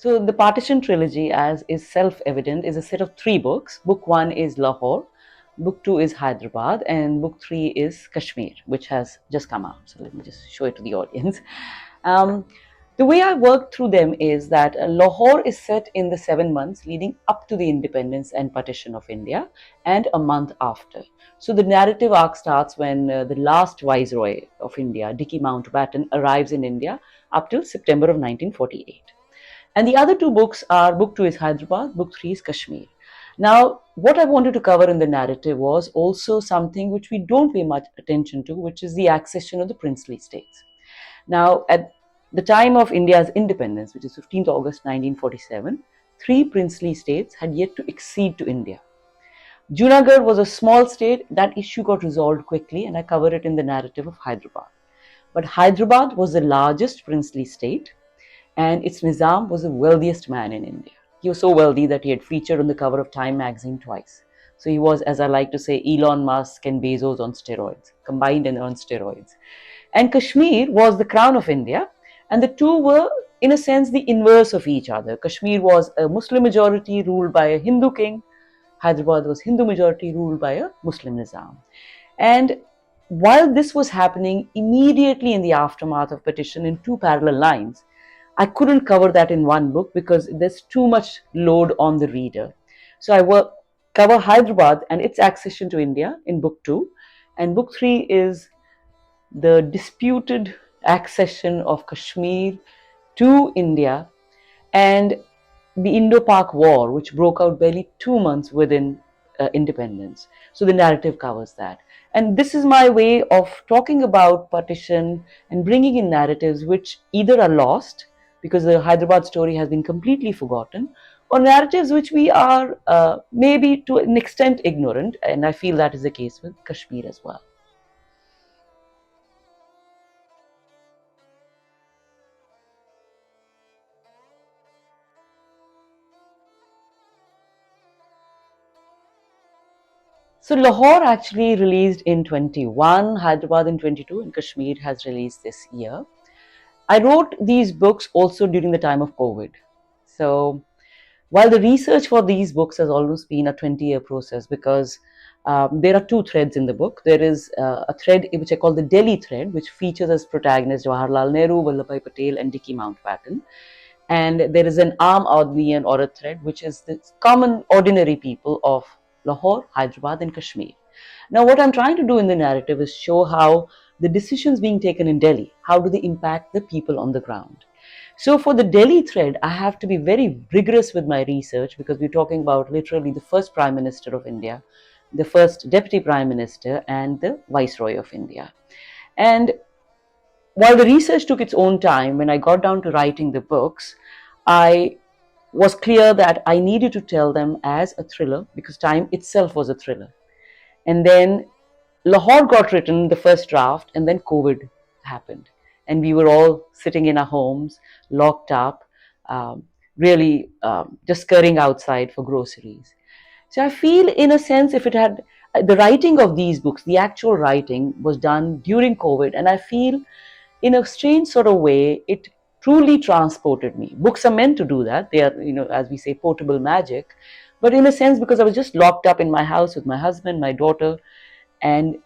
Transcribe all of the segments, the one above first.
So the Partition trilogy, as is self-evident, is a set of 3 books. Book 1 is Lahore, Book 2 is Hyderabad, and Book 3 is Kashmir, which has just come out. So let me just show it to the audience. Um, the way I worked through them is that Lahore is set in the 7 months leading up to the independence and partition of India and a month after. So the narrative arc starts when the last viceroy of India, Dicky Mountbatten, arrives in India up till September of 1948. And the other 2 books are Book 2 is Hyderabad, Book 3 is Kashmir. Now, what I wanted to cover in the narrative was also something which we don't pay much attention to, which is the accession of the princely states. Now, at the time of India's independence, which is 15th August 1947, 3 princely states had yet to accede to India. Junagadh was a small state. That issue got resolved quickly, and I cover it in the narrative of Hyderabad. But Hyderabad was the largest princely state, and its Nizam was the wealthiest man in India. He was so wealthy that he had featured on the cover of Time magazine twice. So he was, as I like to say, Elon Musk and Bezos on steroids, combined and on steroids. And Kashmir was the crown of India, and the two were, in a sense, the inverse of each other. Kashmir was a Muslim majority ruled by a Hindu king. Hyderabad was Hindu majority ruled by a Muslim Nizam. And while this was happening immediately in the aftermath of partition in 2 parallel lines, I couldn't cover that in one book because there's too much load on the reader. So I cover Hyderabad and its accession to India in book 2, and book 3 is the disputed accession of Kashmir to India and the Indo-Pak War, which broke out barely 2 months within independence. So the narrative covers that. And this is my way of talking about partition and bringing in narratives which either are lost because the Hyderabad story has been completely forgotten, or narratives which we are maybe to an extent ignorant. And I feel that is the case with Kashmir as well. So Lahore actually released in 21, Hyderabad in 22, and Kashmir has released this year. I wrote these books also during the time of COVID. So while the research for these books has almost been a 20-year process, because there are 2 threads in the book. There is a thread which I call the Delhi thread, which features as protagonists Jawaharlal Nehru, Vallabhbhai Patel, and Dicky Mountbatten. And there is an Aam Aadmi and Aurat thread, which is the common, ordinary people of Lahore, Hyderabad, and Kashmir. Now, what I'm trying to do in the narrative is show how the decisions being taken in Delhi, how do they impact the people on the ground. So for the Delhi thread, I have to be very rigorous with my research because we're talking about literally the first Prime Minister of India, the first Deputy Prime Minister, and the Viceroy of India. And while the research took its own time, when I got down to writing the books, I was clear that I needed to tell them as a thriller because time itself was a thriller. And then Lahore got written, the first draft, and then COVID happened. And we were all sitting in our homes, locked up, really just scurrying outside for groceries. So I feel, in a sense, if it had the writing of these books, the actual writing was done during COVID, and I feel, in a strange sort of way, it truly transported me. Books are meant to do that. They are, as we say, portable magic. But in a sense, because I was just locked up in my house with my husband, my daughter, and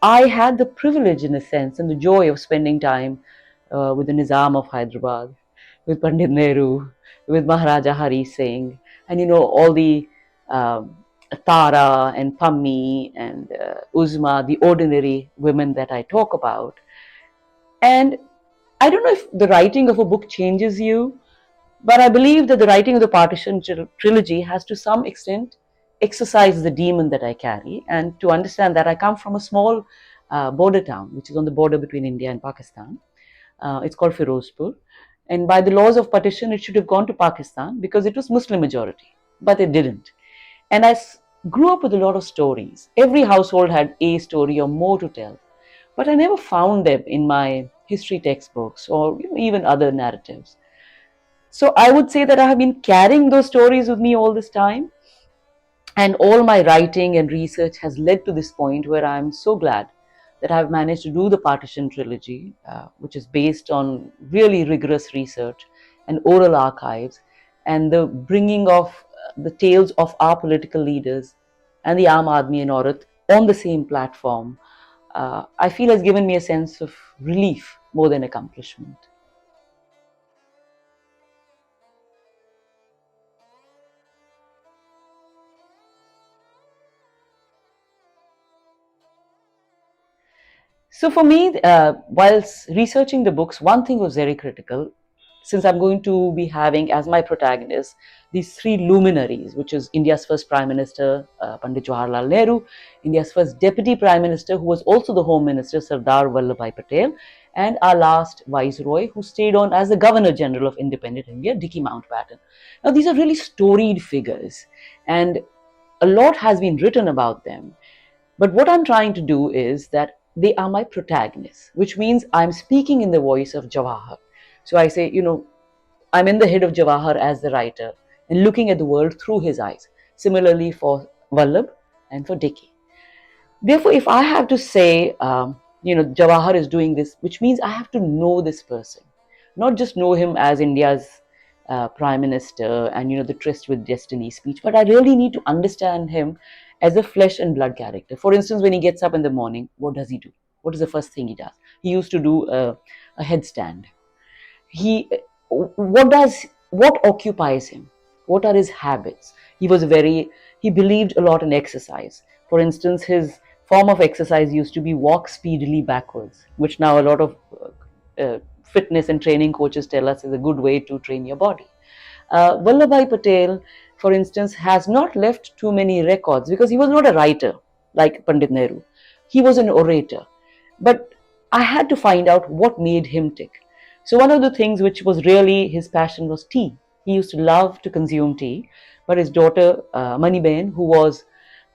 I had the privilege, in a sense, and the joy of spending time with the Nizam of Hyderabad, with Pandit Nehru, with Maharaja Hari Singh, and all the Tara and Pammi and Uzma, the ordinary women that I talk about. And I don't know if the writing of a book changes you, but I believe that the writing of the Partition trilogy has to some extent exercise the demon that I carry. And to understand that, I come from a small border town, which is on the border between India and Pakistan. It's called Firozpur. And by the laws of partition, it should have gone to Pakistan because it was Muslim majority, but it didn't. And I grew up with a lot of stories. Every household had a story or more to tell, but I never found them in my history textbooks or even other narratives. So I would say that I have been carrying those stories with me all this time. And all my writing and research has led to this point where I'm so glad that I've managed to do the Partition trilogy, which is based on really rigorous research and oral archives, and the bringing of the tales of our political leaders and the Aam Aadmi and Aurat on the same platform, I feel has given me a sense of relief more than accomplishment. So for me, whilst researching the books, one thing was very critical. Since I'm going to be having as my protagonist these three luminaries, which is India's first Prime Minister, Pandit Jawaharlal Nehru, India's first Deputy Prime Minister, who was also the Home Minister, Sardar Vallabhbhai Patel, and our last Viceroy, who stayed on as the Governor General of Independent India, Dicky Mountbatten. Now, these are really storied figures, and a lot has been written about them. But what I'm trying to do is that they are my protagonists, which means I'm speaking in the voice of Jawahar. So I say, I'm in the head of Jawahar as the writer and looking at the world through his eyes. Similarly for Vallabh and for Dickey. Therefore, if I have to say, Jawahar is doing this, which means I have to know this person, not just know him as India's prime minister and the tryst with destiny speech, but I really need to understand him as a flesh and blood character. For instance, when he gets up in the morning, what does he do? What is the first thing he does? He used to do a headstand. He what does what occupies him? What are his habits? He believed a lot in exercise. For instance, his form of exercise used to be walk speedily backwards, which now a lot of fitness and training coaches tell us is a good way to train your body. Vallabhbhai Patel, for instance, has not left too many records because he was not a writer like Pandit Nehru. He was an orator. But I had to find out what made him tick. So, one of the things which was really his passion was tea. He used to love to consume tea, but his daughter, Maniben, who was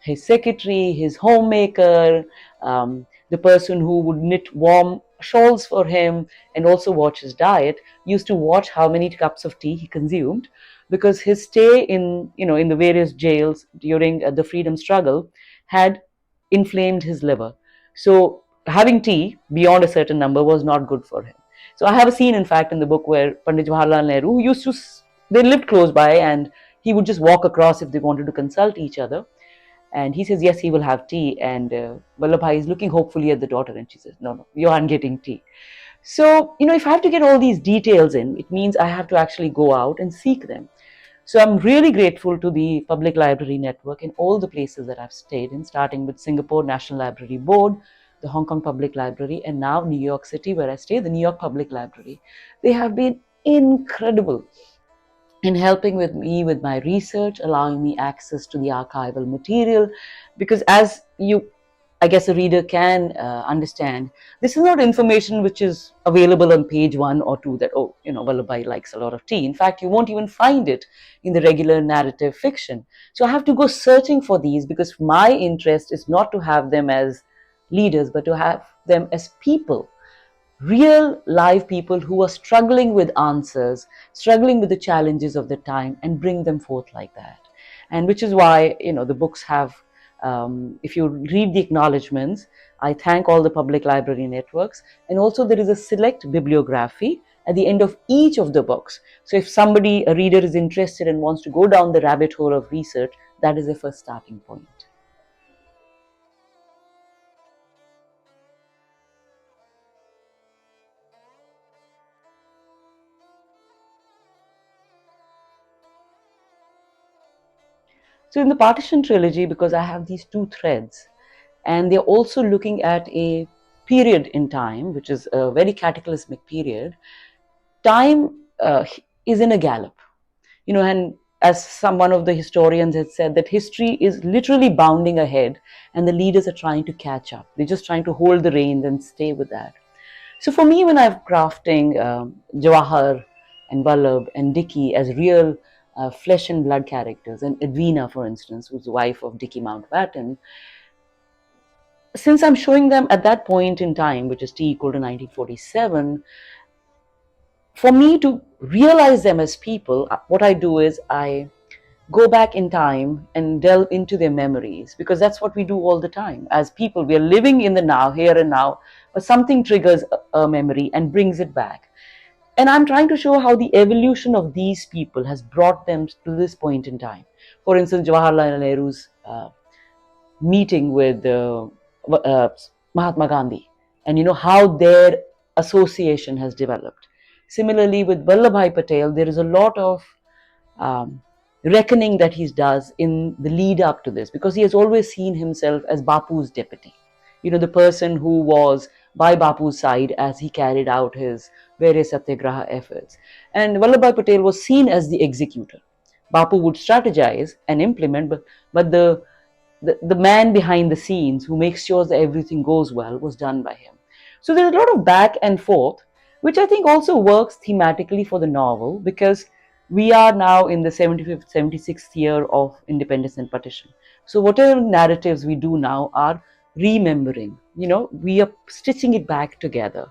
his secretary, his homemaker, the person who would knit warm shawls for him and also watch his diet, used to watch how many cups of tea he consumed because his stay in the various jails during the freedom struggle had inflamed his liver. So having tea beyond a certain number was not good for him. So I have a scene, in fact, in the book where Pandit Jawaharlal Nehru, who used to, they lived close by, and he would just walk across if they wanted to consult each other. And he says, yes, he will have tea. And Vallabhbhai is looking hopefully at the daughter, and she says, no, no, you aren't getting tea. So, if I have to get all these details in, it means I have to actually go out and seek them. So I'm really grateful to the Public Library Network in all the places that I've stayed in, starting with Singapore National Library Board, the Hong Kong Public Library, and now New York City, where I stay, the New York Public Library. They have been incredible in helping with me with my research, allowing me access to the archival material, because as I guess a reader can understand, this is not information which is available on page 1 or 2 that, Vallabhbhai likes a lot of tea. In fact, you won't even find it in the regular narrative fiction. So I have to go searching for these because my interest is not to have them as leaders, but to have them as people, real live people who are struggling with answers, struggling with the challenges of the time, and bring them forth like that. And which is why, the books have, if you read the acknowledgements, I thank all the public library networks. And also there is a select bibliography at the end of each of the books. So if a reader is interested and wants to go down the rabbit hole of research, that is the first starting point. So in the Partition trilogy, because I have these two threads, and they're also looking at a period in time, which is a very cataclysmic period, time is in a gallop. And as one of the historians has said, that history is literally bounding ahead and the leaders are trying to catch up. They're just trying to hold the reins and stay with that. So for me, when I'm crafting Jawahar and Vallabh and Dickey as real flesh and blood characters, and Edwina, for instance, who's the wife of Dicky Mountbatten, since I'm showing them at that point in time, which is T equal to 1947, for me to realize them as people, what I do is I go back in time and delve into their memories, because that's what we do all the time. As people, we are living in the now, here and now, but something triggers a memory and brings it back. And I'm trying to show how the evolution of these people has brought them to this point in time. For instance, Jawaharlal Nehru's meeting with Mahatma Gandhi, and how their association has developed. Similarly, with Vallabhbhai Patel, there is a lot of um, reckoning that he does in the lead up to this, because he has always seen himself as Bapu's deputy. The person who was by Bapu's side as he carried out his various satyagraha efforts. And Vallabhbhai Patel was seen as the executor. Bapu would strategize and implement, but the man behind the scenes who makes sure that everything goes well was done by him. So there's a lot of back and forth, which I think also works thematically for the novel, because we are now in the 75th, 76th year of independence and partition. So whatever narratives we do now are remembering, we are stitching it back together.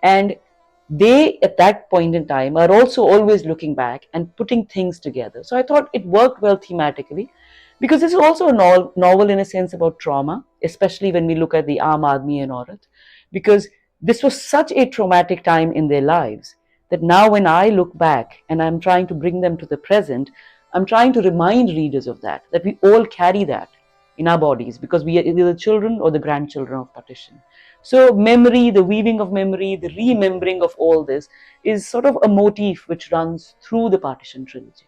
And they, at that point in time, are also always looking back and putting things together. So I thought it worked well thematically, because this is also a novel in a sense about trauma, especially when we look at the Aam Aadmi and Aurat, because this was such a traumatic time in their lives that now when I look back and I'm trying to bring them to the present, I'm trying to remind readers of that we all carry that in our bodies, because we are either the children or the grandchildren of partition. So memory, the weaving of memory, the remembering of all this is sort of a motif which runs through the partition trilogy.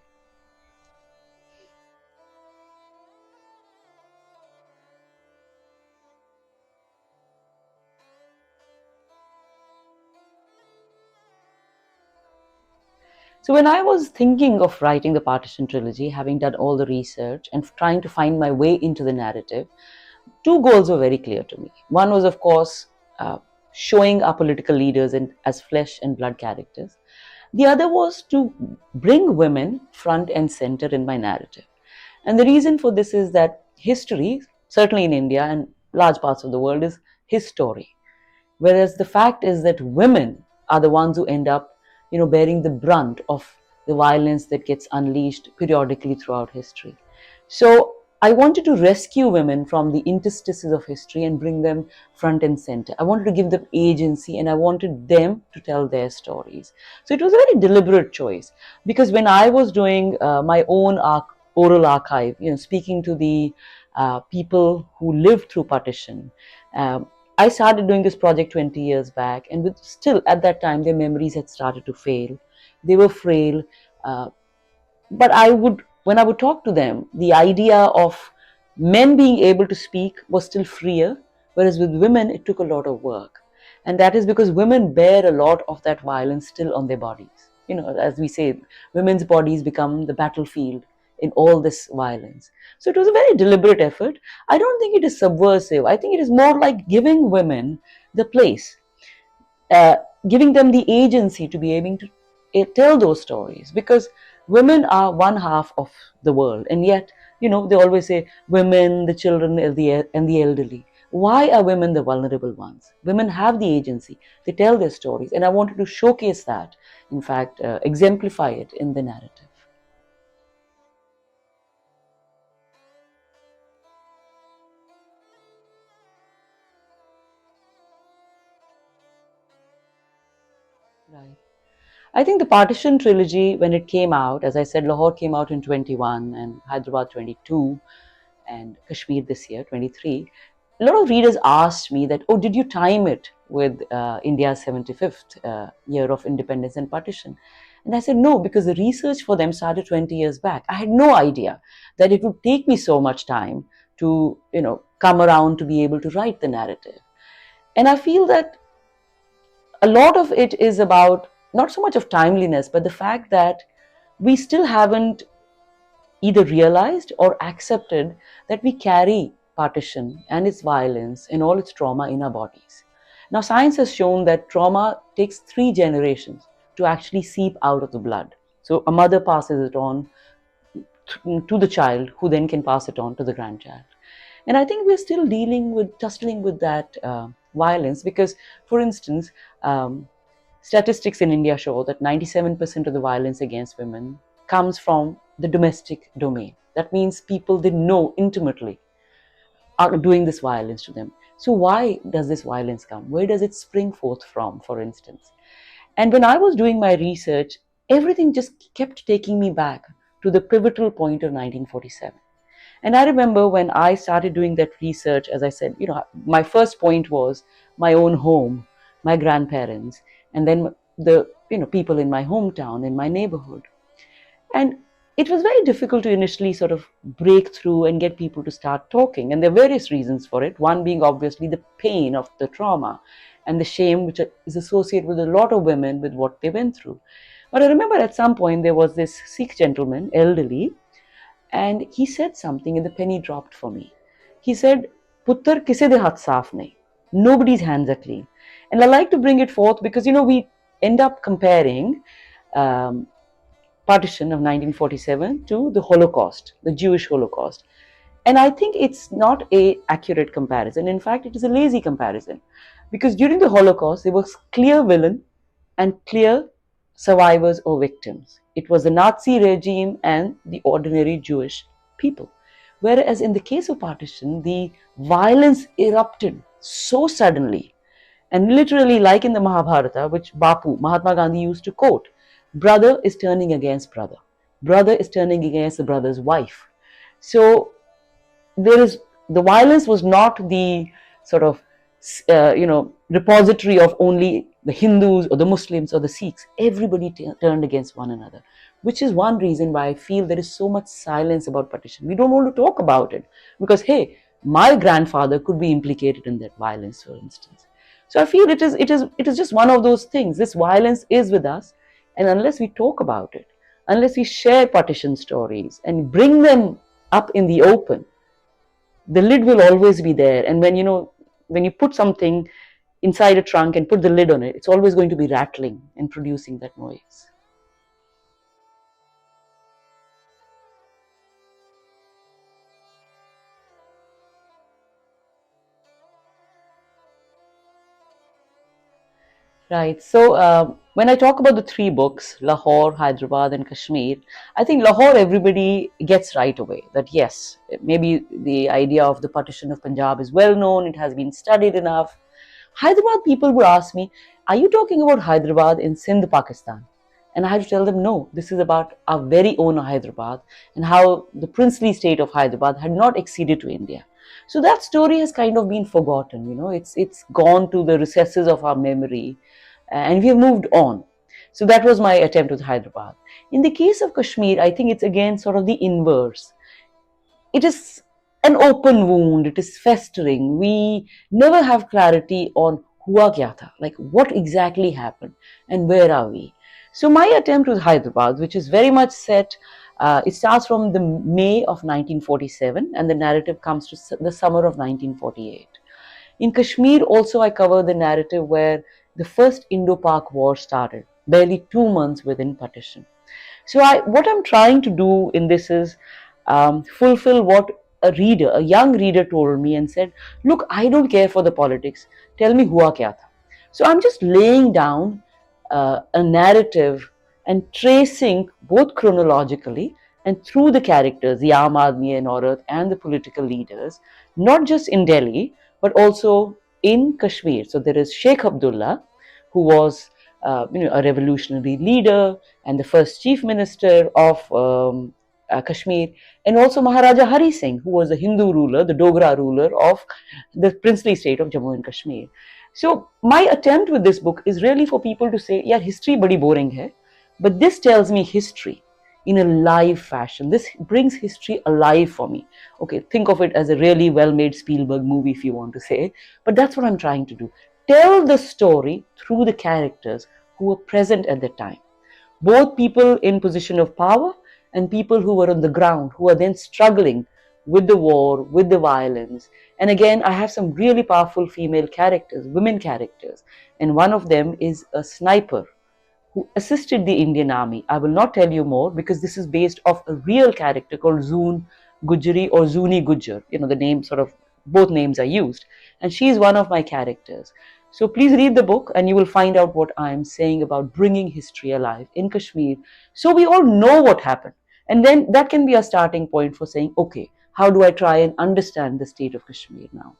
So when I was thinking of writing the partition trilogy, having done all the research and trying to find my way into the narrative, two goals were very clear to me. One was, of course, showing our political leaders as flesh and blood characters. The other was to bring women front and center in my narrative. And the reason for this is that history, certainly in India and large parts of the world, is his story. Whereas the fact is that women are the ones who end up, bearing the brunt of the violence that gets unleashed periodically throughout history. So I wanted to rescue women from the interstices of history and bring them front and center. I wanted to give them agency, and I wanted them to tell their stories. So it was a very deliberate choice, because when I was doing my own oral archive, speaking to the people who lived through partition, um, I started doing this project 20 years back, and still at that time, their memories had started to fail. They were frail. Uh, but when I would talk to them, the idea of men being able to speak was still freer, whereas with women, it took a lot of work. And that is because women bear a lot of that violence still on their bodies. As we say, women's bodies become the battlefield in all this violence. So it was a very deliberate effort. I don't think it is subversive. I think it is more like giving women the place, uh, giving them the agency to be able to tell those stories, because women are one half of the world, and yet they always say women, the children, and the elderly. Why are women the vulnerable ones? Women have the agency. They tell their stories, and I wanted to showcase that, in fact, exemplify it in the narrative. Right. I think the Partition trilogy, when it came out, as I said, Lahore came out in 21 and Hyderabad 22, and Kashmir this year, 23. A lot of readers asked me that, oh, did you time it with India's 75th year of independence and partition? And I said, no, because the research for them started 20 years back. I had no idea that it would take me so much time to, come around to be able to write the narrative. And I feel that a lot of it is about not so much of timeliness, but the fact that we still haven't either realized or accepted that we carry partition and its violence and all its trauma in our bodies. Now, science has shown that trauma takes 3 generations to actually seep out of the blood. So, a mother passes it on to the child, who then can pass it on to the grandchild. And I think we're still tussling with that violence, because, for instance, statistics in India show that 97% of the violence against women comes from the domestic domain. That means people they know intimately are doing this violence to them. So why does this violence come? Where does it spring forth from, for instance? And when I was doing my research, everything just kept taking me back to the pivotal point of 1947. And I remember when I started doing that research, as I said, my first point was my own home, my grandparents, and then the people in my hometown, in my neighborhood. And it was very difficult to initially sort of break through and get people to start talking. And there are various reasons for it. One being obviously the pain of the trauma and the shame which is associated with a lot of women with what they went through. But I remember at some point there was this Sikh gentleman, elderly, and he said something and the penny dropped for me. He said, Puttar kise de haath saaf nahi. Nobody's hands are clean. And I like to bring it forth because, we end up comparing um, partition of 1947 to the Holocaust, the Jewish Holocaust. And I think it's not a accurate comparison. In fact, it is a lazy comparison because during the Holocaust, there was clear villain and clear survivors or victims. It was the Nazi regime and the ordinary Jewish people. Whereas in the case of partition, the violence erupted so suddenly and literally, like in the Mahabharata, which Mahatma Gandhi used to quote, brother is turning against brother. Brother is turning against the brother's wife. So there is the violence was not the sort of repository of only the Hindus or the Muslims or the Sikhs. Everybody turned against one another, which is one reason why I feel there is so much silence about partition. We don't want to talk about it because, hey, my grandfather could be implicated in that violence, for instance. So I feel it is just one of those things. This violence is with us, and unless we talk about it, unless we share partition stories and bring them up in the open, the lid will always be there. And when you put something inside a trunk and put the lid on it, it's always going to be rattling and producing that noise. Right. So when I talk about the three books, Lahore, Hyderabad, and Kashmir, I think Lahore everybody gets right away that yes, maybe the idea of the partition of Punjab is well known, it has been studied enough. Hyderabad people would ask me, are you talking about Hyderabad in Sindh, Pakistan? And I had to tell them, no, this is about our very own Hyderabad and how the princely state of Hyderabad had not acceded to India. So that story has kind of been forgotten, it's gone to the recesses of our memory and we have moved on. So that was my attempt with Hyderabad. In the case of Kashmir, I think it's again sort of the inverse. It is an open wound, it is festering. We never have clarity on hua kya tha, like what exactly happened and where are we. So my attempt with Hyderabad, which is very much set, it starts from the May of 1947 and the narrative comes to the summer of 1948. In Kashmir, also, I cover the narrative where the first Indo-Pak war started, barely 2 months within partition. So, what I'm trying to do in this is fulfill what a young reader, told me and said, "Look, I don't care for the politics. Tell me hua kya tha." So, I'm just laying down a narrative and tracing both chronologically and through the characters, the Aam Aadmi and Aurat and the political leaders, not just in Delhi, but also in Kashmir. So there is Sheikh Abdullah, who was a revolutionary leader and the first chief minister of Kashmir, and also Maharaja Hari Singh, who was the Hindu ruler, the Dogra ruler of the princely state of Jammu and Kashmir. So my attempt with this book is really for people to say, yeah, history badi boring hai, but this tells me history in a live fashion. This brings history alive for me. Okay, think of it as a really well-made Spielberg movie if you want to say, but that's what I'm trying to do. Tell the story through the characters who were present at the time. Both people in position of power and people who were on the ground, who are then struggling with the war, with the violence. And again, I have some really powerful female characters, women characters, and one of them is a sniper who assisted the Indian army. I will not tell you more because this is based off a real character called Zoon Gujari or Zuni Gujjar. The name sort of, both names are used. And she is one of my characters. So please read the book and you will find out what I am saying about bringing history alive in Kashmir. So we all know what happened. And then that can be a starting point for saying, okay, how do I try and understand the state of Kashmir now?